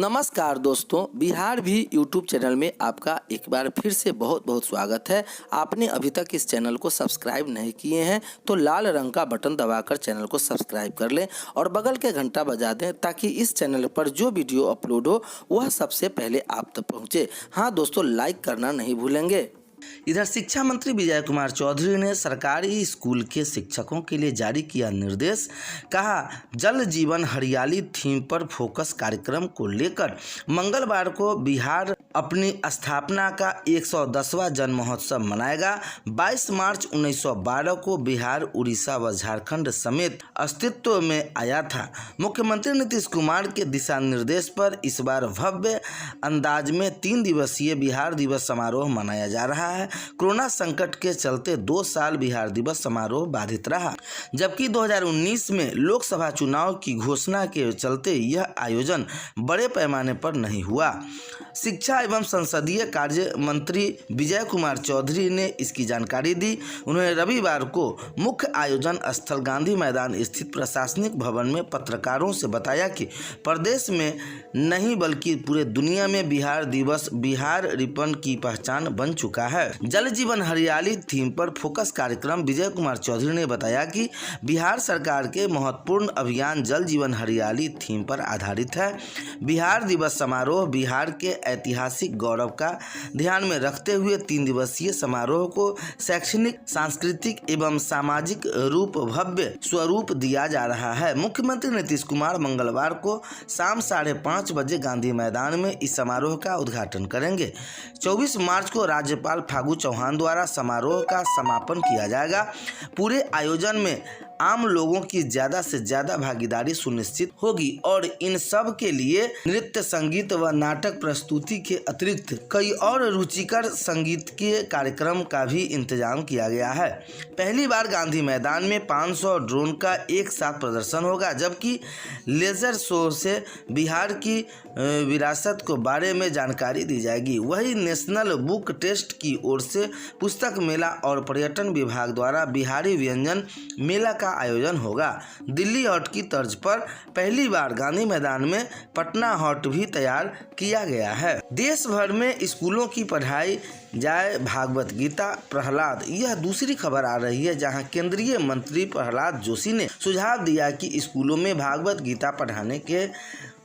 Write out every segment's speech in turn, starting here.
नमस्कार दोस्तों, बिहार भी यूट्यूब चैनल में आपका एक बार फिर से बहुत बहुत स्वागत है। आपने अभी तक इस चैनल को सब्सक्राइब नहीं किए हैं तो लाल रंग का बटन दबाकर चैनल को सब्सक्राइब कर लें और बगल के घंटा बजा दें ताकि इस चैनल पर जो वीडियो अपलोड हो वह सबसे पहले आप तक पहुँचे। हाँ दोस्तों, लाइक करना नहीं भूलेंगे। इधर शिक्षा मंत्री विजय कुमार चौधरी ने सरकारी स्कूल के शिक्षकों के लिए जारी किया निर्देश। कहा, जल जीवन हरियाली थीम पर फोकस कार्यक्रम को लेकर मंगलवार को बिहार अपनी स्थापना का 110वां जन्म महोत्सव मनाएगा। 22 मार्च 1912 को बिहार, उड़ीसा व झारखंड समेत अस्तित्व में आया था। मुख्यमंत्री नीतीश कुमार के दिशा निर्देश पर इस बार भव्य अंदाज में 3 दिवसीय बिहार दिवस समारोह मनाया जा रहा है। कोरोना संकट के चलते 2 साल बिहार दिवस समारोह बाधित रहा, जबकि 2019 में लोकसभा चुनाव की घोषणा के चलते यह आयोजन बड़े पैमाने पर नहीं हुआ। शिक्षा एवं संसदीय कार्य मंत्री विजय कुमार चौधरी ने इसकी जानकारी दी। उन्होंने रविवार को मुख्य आयोजन स्थल गांधी मैदान स्थित प्रशासनिक भवन में पत्रकारों से बताया कि प्रदेश में नहीं बल्कि पूरे दुनिया में बिहार दिवस बिहार रिपन की पहचान बन चुका है। जल जीवन हरियाली थीम पर फोकस कार्यक्रम विजय कुमार चौधरी ने बताया कि बिहार सरकार के महत्वपूर्ण अभियान जल जीवन हरियाली थीम पर आधारित है। बिहार दिवस समारोह बिहार के ऐतिहासिक गौरव का ध्यान में रखते हुए 3 दिवसीय समारोह को शैक्षणिक, सांस्कृतिक एवं सामाजिक भव्य स्वरूप दिया जा रहा है। मुख्यमंत्री नीतीश कुमार मंगलवार को शाम 5:30 बजे गांधी मैदान में इस समारोह का उद्घाटन करेंगे। 24 मार्च को राज्यपाल फागू चौहान द्वारा समारोह का समापन किया जाएगा। पूरे आयोजन में आम लोगों की ज्यादा से ज्यादा भागीदारी सुनिश्चित होगी और इन सब के लिए नृत्य, संगीत व नाटक प्रस्तुति के अतिरिक्त कई और रुचिकर संगीत के कार्यक्रम का भी इंतजाम किया गया है। पहली बार गांधी मैदान में 500 ड्रोन का एक साथ प्रदर्शन होगा, जबकि लेजर शो से बिहार की विरासत को बारे में जानकारी दी जाएगी। वही नेशनल बुक टेस्ट की ओर से पुस्तक मेला और पर्यटन विभाग द्वारा बिहारी व्यंजन मेला का आयोजन होगा। दिल्ली हॉट की तर्ज पर पहली बार गांधी मैदान में पटना हॉट भी तैयार किया गया है। देश भर में स्कूलों की पढ़ाई जाए भागवत गीता प्रहलाद, यह दूसरी खबर आ रही है, जहां केंद्रीय मंत्री प्रहलाद जोशी ने सुझाव दिया कि स्कूलों में भागवत गीता पढ़ाने के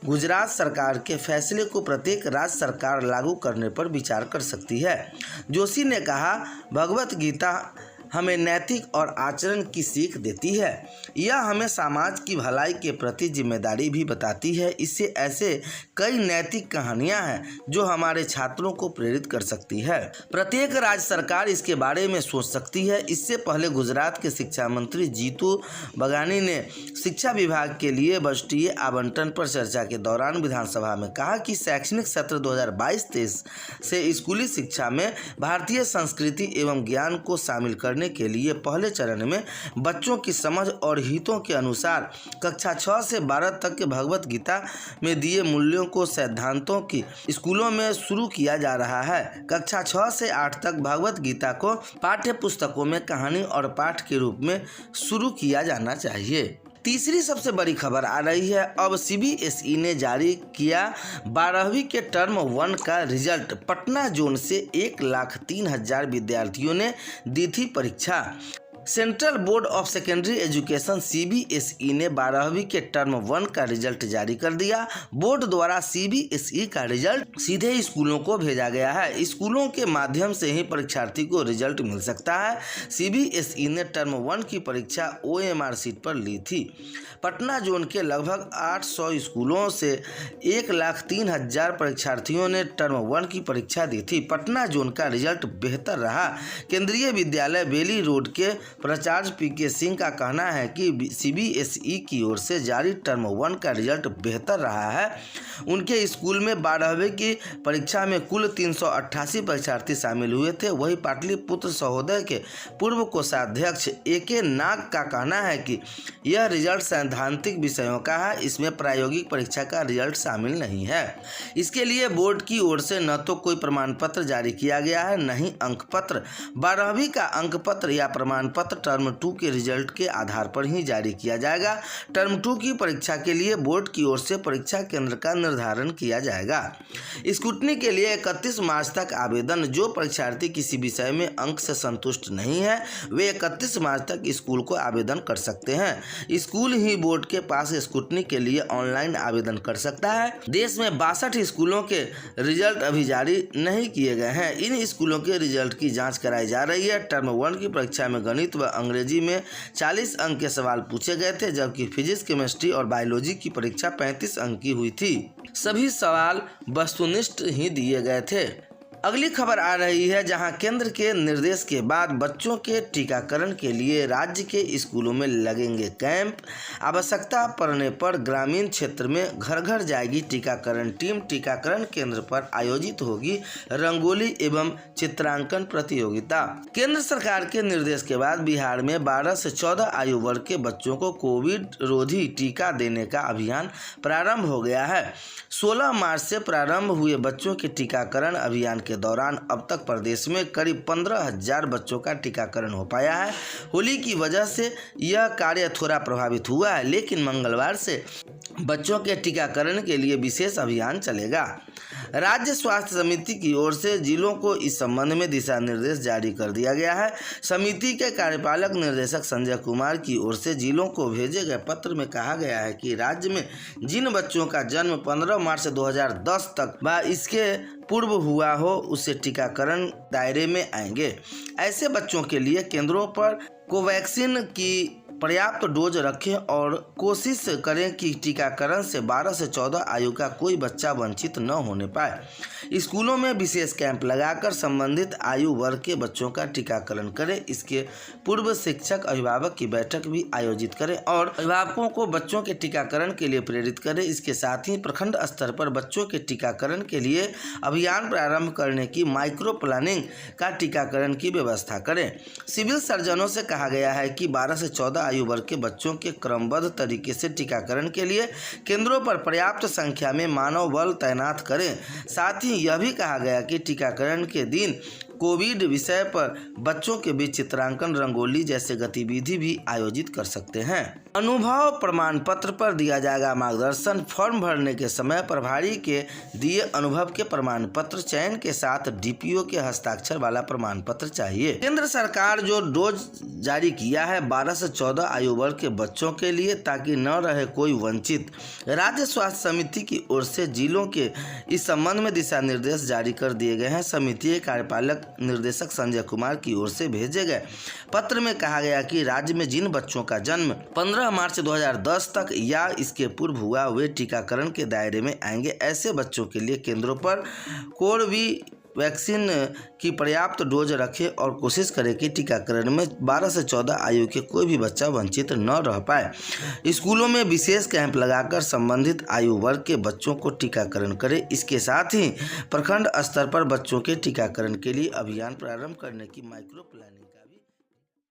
गुजरात सरकार के फैसले को प्रत्येक राज्य सरकार लागू करने पर विचार कर सकती है। जोशी ने कहा, भगवत गीता हमें नैतिक और आचरण की सीख देती है। यह हमें समाज की भलाई के प्रति जिम्मेदारी भी बताती है। इससे ऐसे कई नैतिक कहानियां हैं जो हमारे छात्रों को प्रेरित कर सकती है। प्रत्येक राज्य सरकार इसके बारे में सोच सकती है। इससे पहले गुजरात के शिक्षा मंत्री जीतू बघानी ने शिक्षा विभाग के लिए बजटीय आवंटन पर चर्चा के दौरान विधानसभा में कहा कि शैक्षणिक सत्र 2022-23 से स्कूली शिक्षा में भारतीय संस्कृति एवं ज्ञान को शामिल करने के लिए पहले चरण में बच्चों की समझ और हितों के अनुसार कक्षा 6 से 12 तक के भगवत गीता में दिए मूल्यों को सिद्धांतों की स्कूलों में शुरू किया जा रहा है। कक्षा 6 से 8 तक भगवत गीता को पाठ्य पुस्तकों में कहानी और पाठ के रूप में शुरू किया जाना चाहिए। तीसरी सबसे बड़ी खबर आ रही है, अब सीबीएसई ने जारी किया 12वीं के टर्म 1 का रिजल्ट। पटना जोन से 1,03,000 विद्यार्थियों ने दी थी परीक्षा। Central board of secondary education CBSE ने 12वीं के टर्म 1 का रिजल्ट जारी कर दिया। बोर्ड द्वारा सीबीएसई का रिजल्ट सीधे स्कूलों को भेजा गया है। स्कूलों के माध्यम से ही परीक्षार्थी को रिजल्ट मिल सकता है। सीबीएसई ने टर्म 1 की परीक्षा ओएमआर सीट पर ली थी। पटना जोन के लगभग 800 स्कूलों से 1,03,000 परीक्षार्थियों ने टर्म 1 की परीक्षा दी थी। पटना जोन का रिजल्ट बेहतर रहा। केंद्रीय विद्यालय बेली रोड के प्राचार्य पीके सिंह का कहना है कि सीबीएसई की ओर से जारी टर्म 1 का रिजल्ट बेहतर रहा है। उनके स्कूल में 12वीं की परीक्षा में कुल 388 परीक्षार्थी शामिल हुए थे। वही पाटलिपुत्र सहोदय के पूर्व कोषाध्यक्ष एके नाग का कहना है कि यह रिजल्ट सैद्धांतिक विषयों का है, इसमें प्रायोगिक परीक्षा का रिजल्ट शामिल नहीं है। इसके लिए बोर्ड की ओर से न तो कोई प्रमाण पत्र जारी किया गया है, न ही अंक पत्र। 12वीं का अंक पत्र या प्रमाण पत्र टर्म 2 के रिजल्ट के आधार पर ही जारी किया जाएगा। टर्म 2 की परीक्षा के लिए बोर्ड की ओर से परीक्षा केंद्र का निर्धारण किया जाएगा। स्क्रूटनी के लिए 31 मार्च तक आवेदन। जो परीक्षार्थी किसी विषय में अंक से संतुष्ट नहीं है वे 31 मार्च तक स्कूल को आवेदन कर सकते हैं। स्कूल ही बोर्ड के पास स्क्रूटनी के लिए ऑनलाइन आवेदन कर सकता है। देश में 62 स्कूलों के रिजल्ट अभी जारी नहीं किए गए हैं। इन स्कूलों के रिजल्ट की जांच कराई जा रही है। टर्म 1 की परीक्षा में गणित व अंग्रेजी में 40 अंक के सवाल पूछे गए थे, जबकि फिजिक्स, केमिस्ट्री और बायोलॉजी की परीक्षा 35 अंक की हुई थी। सभी सवाल वस्तुनिष्ठ ही दिए गए थे। अगली खबर आ रही है, जहां केंद्र के निर्देश के बाद बच्चों के टीकाकरण के लिए राज्य के स्कूलों में लगेंगे कैंप। आवश्यकता पड़ने पर ग्रामीण क्षेत्र में घर घर जाएगी टीकाकरण टीम। टीकाकरण केंद्र पर आयोजित होगी रंगोली एवं चित्रांकन प्रतियोगिता। केंद्र सरकार के निर्देश के बाद बिहार में 12 से 14 आयु वर्ग के बच्चों को कोविड रोधी टीका देने का अभियान प्रारंभ हो गया है। 16 मार्च से प्रारंभ हुए बच्चों के टीकाकरण अभियान के दौरान अब तक प्रदेश में करीब 15,000 बच्चों का टीकाकरण हो पाया है। होली की वजह से यह कार्य थोड़ा प्रभावित हुआ है, लेकिन मंगलवार से बच्चों के टीकाकरण के लिए विशेष अभियान चलेगा। राज्य स्वास्थ्य समिति की ओर से जिलों को इस संबंध में दिशा निर्देश जारी कर दिया गया है। समिति के कार्यपालक निर्देशक संजय कुमार की ओर से जिलों को भेजे गए पत्र में कहा गया है कि राज्य में जिन बच्चों का जन्म 15 मार्च 2010 तक व इसके पूर्व हुआ हो उसे टीकाकरण दायरे में आएंगे। ऐसे बच्चों के लिए केंद्रों पर कोवैक्सीन की पर्याप्त डोज रखें और कोशिश करें कि टीकाकरण से 12 से 14 आयु का कोई बच्चा वंचित न होने पाए। स्कूलों में विशेष कैंप लगाकर संबंधित आयु वर्ग के बच्चों का टीकाकरण करें। इसके पूर्व शिक्षक अभिभावक की बैठक भी आयोजित करें और अभिभावकों को बच्चों के टीकाकरण के लिए प्रेरित करें। इसके साथ ही प्रखंड स्तर पर बच्चों के टीकाकरण के लिए अभियान प्रारंभ करने की माइक्रो प्लानिंग का टीकाकरण की व्यवस्था करें। सिविल सर्जनों से कहा गया है कि 12 से 14 आयु वर्ग के बच्चों के क्रमबद्ध तरीके से टीकाकरण के लिए केंद्रों पर पर्याप्त संख्या में मानव बल तैनात करें। साथ ही यह भी कहा गया कि टीकाकरण के दिन कोविड विषय पर बच्चों के बीच चित्रांकन, रंगोली जैसे गतिविधि भी आयोजित कर सकते हैं। अनुभव प्रमाण पत्र पर दिया जाएगा मार्गदर्शन। फॉर्म भरने के समय प्रभारी के दिए अनुभव के प्रमाण पत्र, चयन के साथ डीपीओ के हस्ताक्षर वाला प्रमाण पत्र चाहिए। केंद्र सरकार जो डोज जारी किया है 12 से 14 आयु वर्ग के बच्चों के लिए, ताकि न रहे कोई वंचित। राज्य स्वास्थ्य समिति की ओर से जिलों के इस संबंध में दिशा निर्देश जारी कर दिए गए हैं। समिति के कार्यपालक निर्देशक संजय कुमार की ओर से भेजे गए पत्र में कहा गया कि राज्य में जिन बच्चों का जन्म 15 मार्च 2010 तक या इसके पूर्व हुआ वे टीकाकरण के दायरे में आएंगे। ऐसे बच्चों के लिए केंद्रों पर कोवैक्सीन की पर्याप्त डोज रखें और कोशिश करें कि टीकाकरण में 12 से 14 आयु के कोई भी बच्चा वंचित न रह पाए। स्कूलों में विशेष कैंप लगाकर संबंधित आयु वर्ग के बच्चों को टीकाकरण करें। इसके साथ ही प्रखंड स्तर पर बच्चों के टीकाकरण के लिए अभियान प्रारंभ करने की माइक्रो प्लानिंग